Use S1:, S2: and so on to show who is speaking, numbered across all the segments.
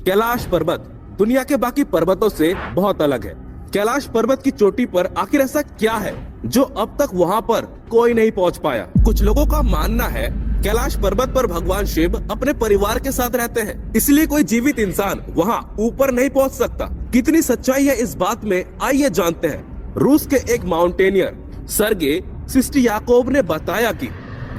S1: कैलाश पर्वत दुनिया के बाकी पर्वतों से बहुत अलग है। कैलाश पर्वत की चोटी पर आखिर ऐसा क्या है जो अब तक वहाँ पर कोई नहीं पहुँच पाया। कुछ लोगों का मानना है कैलाश पर्वत पर भगवान शिव अपने परिवार के साथ रहते हैं, इसलिए कोई जीवित इंसान वहाँ ऊपर नहीं पहुँच सकता। कितनी सच्चाई है इस बात में, आइए जानते हैं। रूस के एक माउंटेनियर सर्गे सिस्टियाकोव ने बताया कि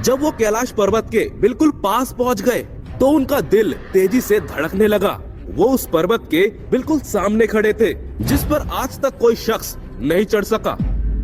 S1: जब वो कैलाश पर्वत के बिल्कुल पास पहुँच गए तो उनका दिल तेजी से धड़कने लगा। वो उस पर्वत के बिल्कुल सामने खड़े थे जिस पर आज तक कोई शख्स नहीं चढ़ सका,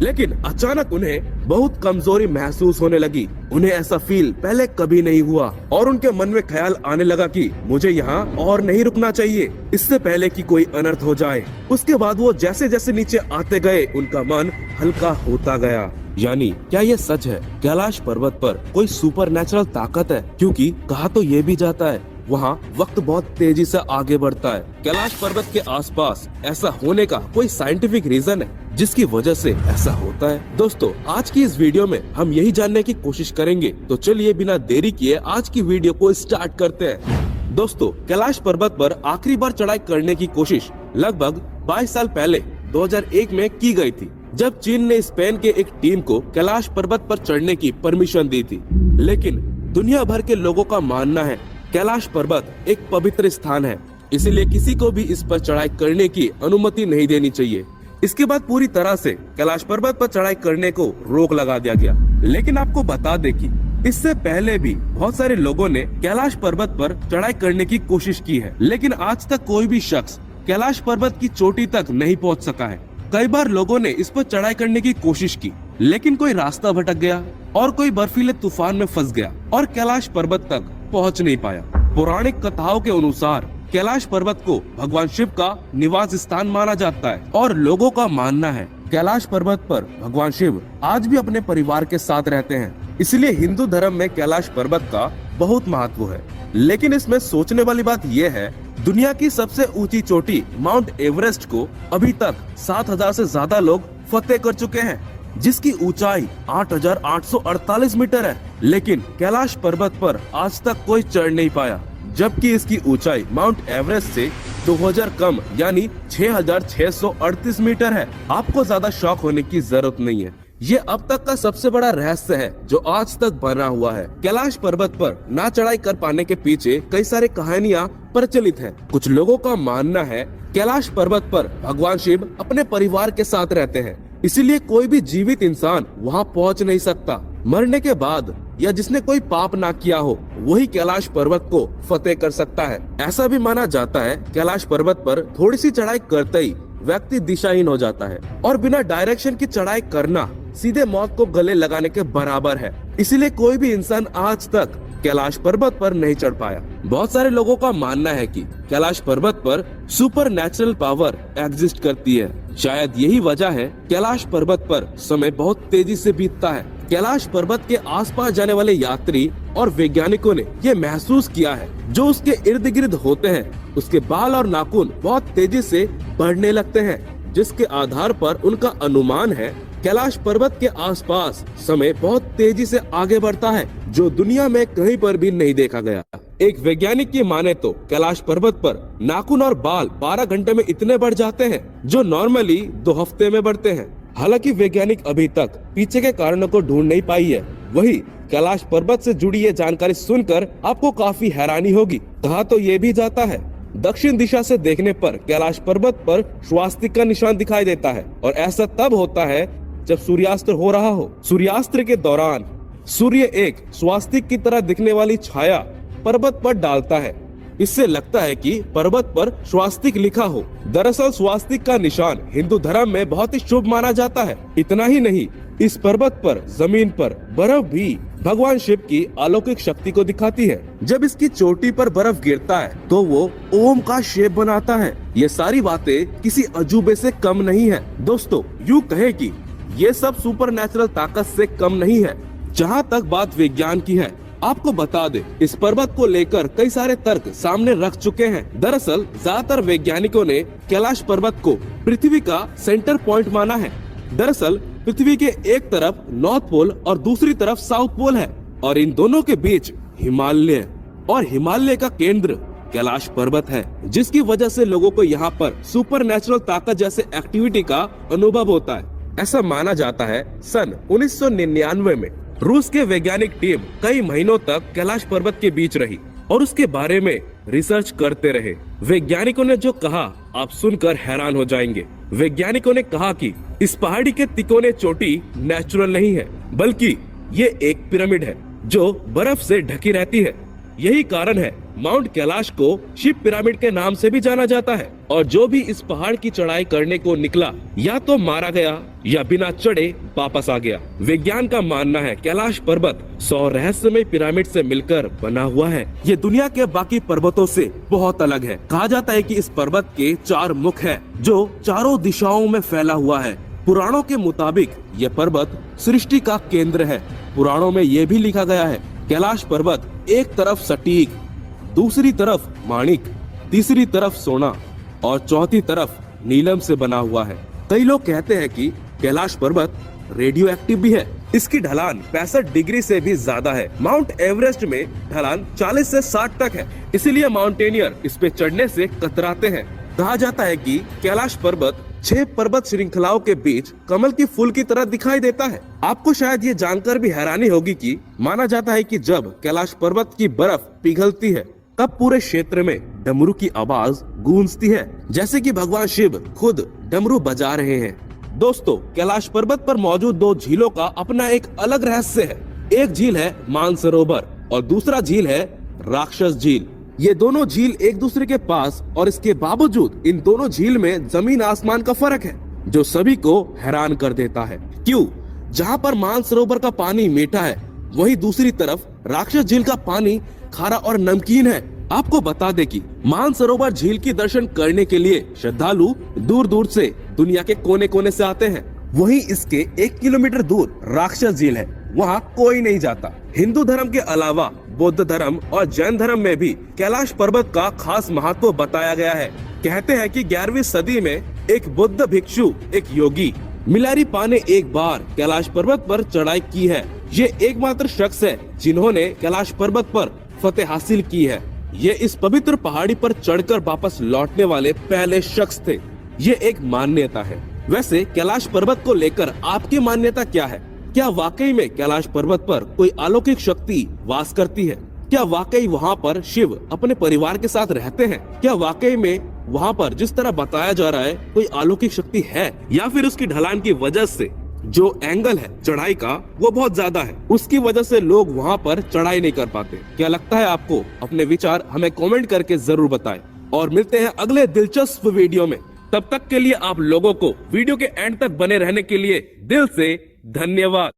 S1: लेकिन अचानक उन्हें बहुत कमजोरी महसूस होने लगी। उन्हें ऐसा फील पहले कभी नहीं हुआ और उनके मन में ख्याल आने लगा कि मुझे यहाँ और नहीं रुकना चाहिए, इससे पहले कि कोई अनर्थ हो जाए। उसके बाद वो जैसे जैसे नीचे आते गए उनका मन हल्का होता गया। यानी क्या ये सच है कैलाश पर्वत पर कोई सुपर नेचुरल ताकत है? क्योंकि कहा तो ये भी जाता है वहाँ वक्त बहुत तेजी से आगे बढ़ता है। कैलाश पर्वत के आसपास ऐसा होने का कोई साइंटिफिक रीजन है जिसकी वजह से ऐसा होता है? दोस्तों, आज की इस वीडियो में हम यही जानने की कोशिश करेंगे, तो चलिए बिना देरी किए आज की वीडियो को स्टार्ट करते हैं। दोस्तों, कैलाश पर्वत पर आखिरी बार चढ़ाई करने की कोशिश लगभग 22 साल पहले 2001 में की गई थी, जब चीन ने स्पेन के एक टीम को कैलाश पर्वत पर चढ़ने की परमिशन दी थी। लेकिन दुनिया भर के लोगों का मानना है कैलाश पर्वत एक पवित्र स्थान है, इसलिए किसी को भी इस पर चढ़ाई करने की अनुमति नहीं देनी चाहिए। इसके बाद पूरी तरह से कैलाश पर्वत पर चढ़ाई करने को रोक लगा दिया गया। लेकिन आपको बता दें कि इससे पहले भी बहुत सारे लोगों ने कैलाश पर्वत पर चढ़ाई करने की कोशिश की है, लेकिन आज तक कोई भी शख्स कैलाश पर्वत की चोटी तक नहीं पहुंच सका है। कई बार लोगों ने इस पर चढ़ाई करने की कोशिश की, लेकिन कोई रास्ता भटक गया और कोई बर्फीले तूफान में फंस गया और कैलाश पर्वत तक पहुंच नहीं पाया। पौराणिक कथाओं के अनुसार कैलाश पर्वत को भगवान शिव का निवास स्थान माना जाता है और लोगों का मानना है कैलाश पर्वत पर भगवान शिव आज भी अपने परिवार के साथ रहते हैं, इसलिए हिंदू धर्म में कैलाश पर्वत का बहुत महत्व है। लेकिन इसमें सोचने वाली बात यह है, दुनिया की सबसे ऊंची चोटी माउंट एवरेस्ट को अभी तक 7000 से ज्यादा लोग फतेह कर चुके हैं, जिसकी ऊंचाई 8848 मीटर है। लेकिन कैलाश पर्वत पर आज तक कोई चढ़ नहीं पाया, जबकि इसकी ऊंचाई माउंट एवरेस्ट से 2000 कम यानी 6638 मीटर है। आपको ज्यादा शॉक होने की जरूरत नहीं है, ये अब तक का सबसे बड़ा रहस्य है जो आज तक बना हुआ है। कैलाश पर्वत पर ना चढ़ाई कर पाने के पीछे कई सारी कहानियाँ प्रचलित हैं। कुछ लोगों का मानना है कैलाश पर्वत पर भगवान शिव अपने परिवार के साथ रहते हैं, इसीलिए कोई भी जीवित इंसान वहां पहुंच नहीं सकता। मरने के बाद या जिसने कोई पाप ना किया हो वही कैलाश पर्वत को फतेह कर सकता है। ऐसा भी माना जाता है कैलाश पर्वत पर थोड़ी सी चढ़ाई करते ही व्यक्ति दिशाहीन हो जाता है और बिना डायरेक्शन की चढ़ाई करना सीधे मौत को गले लगाने के बराबर है। इसलिए कोई भी इंसान आज तक कैलाश पर्वत पर नहीं चढ़ पाया। बहुत सारे लोगों का मानना है कि कैलाश पर्वत पर सुपर नेचुरल पावर एग्जिस्ट करती है। शायद यही वजह है कैलाश पर्वत पर समय बहुत तेजी से बीतता है। कैलाश पर्वत के आसपास जाने वाले यात्री और वैज्ञानिकों ने ये महसूस किया है, जो उसके इर्द गिर्द होते हैं उसके बाल और नाखून बहुत तेजी से बढ़ने लगते हैं, जिसके आधार पर उनका अनुमान है कैलाश पर्वत के आसपास समय बहुत तेजी से आगे बढ़ता है, जो दुनिया में कहीं पर भी नहीं देखा गया। एक वैज्ञानिक की माने तो कैलाश पर्वत पर नाखून और बाल 12 घंटे में इतने बढ़ जाते हैं जो नॉर्मली 2 हफ्ते में बढ़ते हैं। हालांकि वैज्ञानिक अभी तक पीछे के कारणों को ढूंढ नहीं पाई है। वही कैलाश पर्वत से जुड़ी ये जानकारी सुनकर आपको काफी हैरानी होगी। कहा तो ये भी जाता है दक्षिण दिशा से देखने पर कैलाश पर्वत पर स्वास्तिक का निशान दिखाई देता है, और ऐसा तब होता है जब सूर्यास्त हो रहा हो। सूर्यास्त के दौरान सूर्य एक स्वास्तिक की तरह दिखने वाली छाया पर्वत पर डालता है। इससे लगता है कि पर्वत पर स्वास्तिक लिखा हो। दरअसल स्वास्तिक का निशान हिंदू धर्म में बहुत ही शुभ माना जाता है। इतना ही नहीं, इस पर्वत पर जमीन पर बर्फ भी भगवान शिव की अलौकिक शक्ति को दिखाती है। जब इसकी चोटी पर बर्फ गिरता है तो वो ओम का शेप बनाता है। ये सारी बातें किसी अजूबे से कम नहीं है। दोस्तों, यूँ कहे कि ये सब सुपर नेचुरल ताकत से कम नहीं है। जहाँ तक बात विज्ञान की है, आपको बता दे इस पर्वत को लेकर कई सारे तर्क सामने रख चुके हैं। दरअसल ज्यादातर वैज्ञानिकों ने कैलाश पर्वत को पृथ्वी का सेंटर पॉइंट माना है। दरअसल पृथ्वी के एक तरफ नॉर्थ पोल और दूसरी तरफ साउथ पोल है, और इन दोनों के बीच हिमालय, और हिमालय का केंद्र कैलाश पर्वत है, जिसकी वजह से लोगों को यहाँ पर सुपर नेचुरल ताकत जैसे एक्टिविटी का अनुभव होता है। ऐसा माना जाता है सन 1999 में रूस के वैज्ञानिक टीम कई महीनों तक कैलाश पर्वत के बीच रही और उसके बारे में रिसर्च करते रहे। वैज्ञानिकों ने जो कहा आप सुनकर हैरान हो जाएंगे। वैज्ञानिकों ने कहा कि इस पहाड़ी के तिकोने चोटी नेचुरल नहीं है, बल्कि ये एक पिरामिड है जो बर्फ से ढकी रहती है। यही कारण है माउंट कैलाश को शिव पिरामिड के नाम से भी जाना जाता है। और जो भी इस पहाड़ की चढ़ाई करने को निकला या तो मारा गया या बिना चढ़े वापस आ गया। विज्ञान का मानना है कैलाश पर्वत 100 रहस्यमय पिरामिड से मिलकर बना हुआ है। ये दुनिया के बाकी पर्वतों से बहुत अलग है। कहा जाता है कि इस पर्वत के 4 मुख है जो चारों दिशाओं में फैला हुआ है। पुराणों के मुताबिक ये पर्वत सृष्टि का केंद्र है। पुराणों में ये भी लिखा गया है कैलाश पर्वत एक तरफ सटीक, दूसरी तरफ माणिक, तीसरी तरफ सोना और चौथी तरफ नीलम से बना हुआ है। कई लोग कहते हैं कि कैलाश पर्वत रेडियो एक्टिव भी है। इसकी ढलान 65 डिग्री से भी ज्यादा है। माउंट एवरेस्ट में ढलान 40 से 60 तक है, इसीलिए माउंटेनियर इस पे चढ़ने से कतराते हैं। कहा जाता है कि कैलाश पर्वत 6 पर्वत श्रृंखलाओं के बीच कमल की फूल की तरह दिखाई देता है। आपको शायद ये जानकर भी हैरानी होगी कि माना जाता है कि जब कैलाश पर्वत की बर्फ पिघलती है तब पूरे क्षेत्र में डमरू की आवाज गूंजती है, जैसे कि भगवान शिव खुद डमरू बजा रहे हैं। दोस्तों, कैलाश पर्वत पर मौजूद 2 झीलों का अपना एक अलग रहस्य है। एक झील है मानसरोवर और दूसरा झील है राक्षस झील। ये दोनों झील एक दूसरे के पास और इसके बावजूद इन दोनों झील में जमीन आसमान का फर्क है, जो सभी को हैरान कर देता है। क्यों? जहाँ पर मानसरोवर का पानी मीठा है, वहीं दूसरी तरफ राक्षस झील का पानी खारा और नमकीन है। आपको बता दे कि मानसरोवर झील की दर्शन करने के लिए श्रद्धालु दूर दूर से दुनिया के कोने कोने से आते हैं। वहीं इसके 1 किलोमीटर दूर राक्षस झील है, वहाँ कोई नहीं जाता। हिंदू धर्म के अलावा बौद्ध धर्म और जैन धर्म में भी कैलाश पर्वत का खास महत्व बताया गया है। कहते हैं कि 11वीं सदी में एक बुद्ध भिक्षु, एक योगी मिलारीपा ने एक बार कैलाश पर्वत पर चढ़ाई की है। ये एकमात्र शख्स है जिन्होंने कैलाश पर्वत पर फतेह हासिल की है। ये इस पवित्र पहाड़ी पर चढ़कर वापस लौटने वाले पहले शख्स थे। ये एक मान्यता है। वैसे कैलाश पर्वत को लेकर आपकी मान्यता क्या है? क्या वाकई में कैलाश पर्वत पर कोई अलौकिक शक्ति वास करती है? क्या वाकई वहाँ पर शिव अपने परिवार के साथ रहते हैं? क्या वाकई में वहाँ पर जिस तरह बताया जा रहा है कोई अलौकिक शक्ति है, या फिर उसकी ढलान की वजह से जो एंगल है चढ़ाई का वो बहुत ज्यादा है, उसकी वजह से लोग वहाँ पर चढ़ाई नहीं कर पाते? क्या लगता है आपको? अपने विचार हमें कमेंट करके जरूर बताएं और मिलते हैं अगले दिलचस्प वीडियो में। तब तक के लिए आप लोगों को वीडियो के एंड तक बने रहने के लिए दिल से धन्यवाद।